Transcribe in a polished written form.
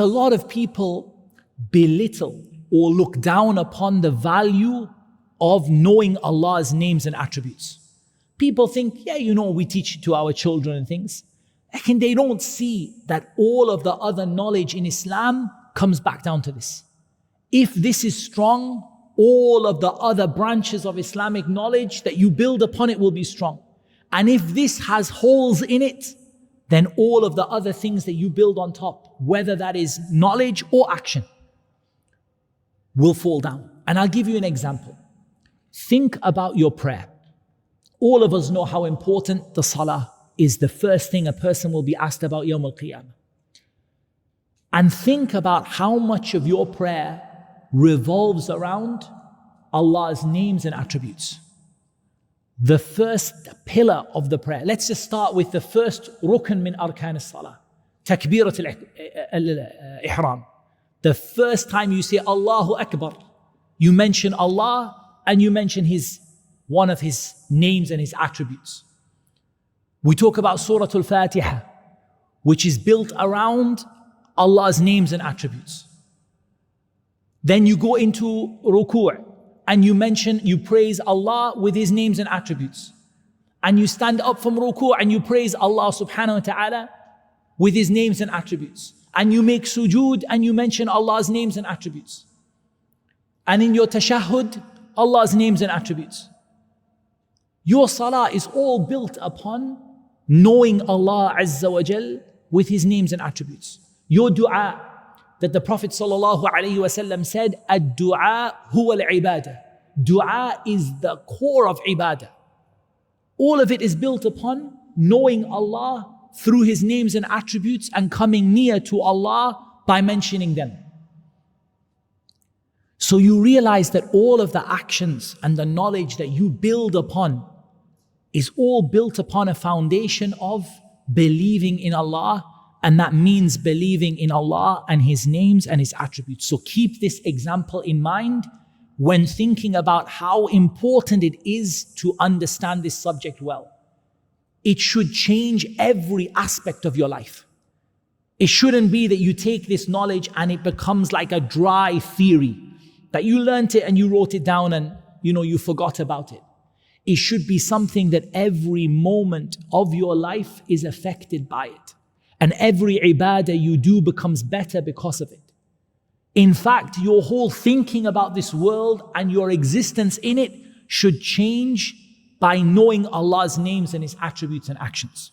A lot of people belittle or look down upon the value of knowing Allah's names and attributes. People think, we teach to our children and things. And they don't see that all of the other knowledge in Islam comes back down to this. If this is strong, all of the other branches of Islamic knowledge that you build upon it will be strong. And if this has holes in it, then all of the other things that you build on top, whether that is knowledge or action, will fall down. And I'll give you an example. Think about your prayer. All of us know how important the Salah is, the first thing a person will be asked about Yawm al-Qiyamah. And think about how much of your prayer revolves around Allah's names and attributes. The first pillar of the prayer. Let's just start with the first rukn min arkan as-salah. Takbirat al-ihram. The first time you say Allahu Akbar, you mention Allah and you mention one of His names and His attributes. We talk about Surah Al-Fatiha, which is built around Allah's names and attributes. Then you go into ruku' and you praise Allah with His names and attributes. And you stand up from ruku' and you praise Allah subhanahu wa ta'ala with His names and attributes. And you make sujood and you mention Allah's names and attributes. And in your tashahhud, Allah's names and attributes. Your salah is all built upon knowing Allah Azza wa Jal with His names and attributes. Your dua, that the Prophet ﷺ said, ad-du'a huwa al-ibadah. Dua is the core of ibadah. All of it is built upon knowing Allah through His names and attributes and coming near to Allah by mentioning them. So you realize that all of the actions and the knowledge that you build upon is all built upon a foundation of believing in Allah, and that means believing in Allah and His names and His attributes. So keep this example in mind when thinking about how important it is to understand this subject well. It should change every aspect of your life. It shouldn't be that you take this knowledge and it becomes like a dry theory, that you learned it and you wrote it down and you forgot about it. It should be something that every moment of your life is affected by it. And every ibadah you do becomes better because of it. In fact, your whole thinking about this world and your existence in it should change by knowing Allah's names and His attributes and actions.